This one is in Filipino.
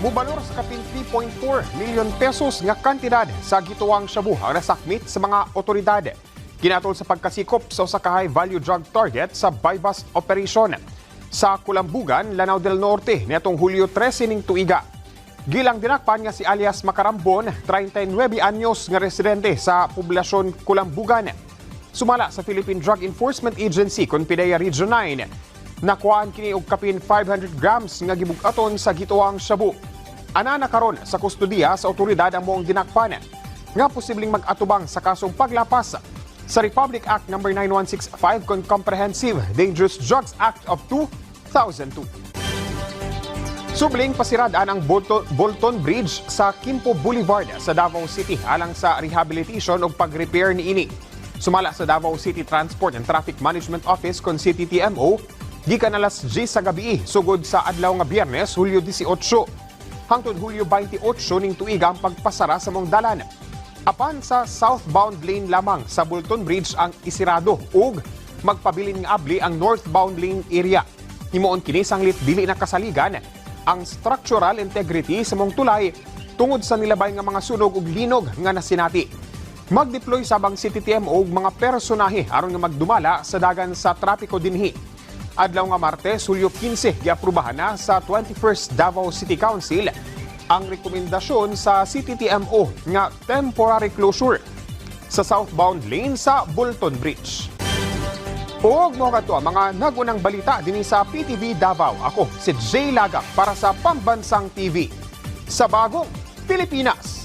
Mubalor sa kapin 3.4 milyon pesos nga kantidad sa gituwang shabu ang nasakmit sa mga otoridad. Ginatol sa pagkasikop sa usa ka high-value drug target sa buy-bust operation. Sa Kulambugan, Lanao del Norte, netong Hulyo 13 ning tuiga. Gilang dinakpan nga si alias Macarambon, 39 anyos nga residente sa poblasyon Kulambugan. Sumala sa Philippine Drug Enforcement Agency kon PDEA Region 9. Nakuhaan kini og kapin 500 grams nga gibug-aton sa gituwang shabu. Ana karon sa kustudiya sa otoridad ang moong dinakpan nga posibleng mag-atubang sa kasong paglapas sa Republic Act No. 9165 kon Comprehensive Dangerous Drugs Act of 2002. Subling pasiradaan ang Bolton Bridge sa Quimpo Boulevard sa Davao City alang sa rehabilitation o pag-repair niini. Sumala sa Davao City Transport and Traffic Management Office kon City TMO, gikan alas 10 sa gabi sugod sa adlaw nga Biyernes, Hulyo 18. Hangtod Hulyo 28 ning tuiga ang pagpasara sa mong dalan. Apan sa southbound lane lamang sa Bolton Bridge ang isirado ug magpabilin nga abli ang northbound lane area. Himuon kini sanglit dili nakasaligan ang structural integrity sa mong tulay tungod sa nilabay nga mga sunog ug linog nga nasinati. Mag-deploy sabang City TMO og mga personahe aron nga magdumala sa dagan sa trapiko dinhi. Adlaw nga Martes, Hulyo 15, giaprubahan na sa 21st Davao City Council ang rekomendasyon sa City TMO nga temporary closure sa southbound lane sa Bolton Bridge. Og mga kato, mga nagunang balita din sa PTV Davao. Ako si Jay Lagak para sa Pambansang TV sa Bagong Pilipinas.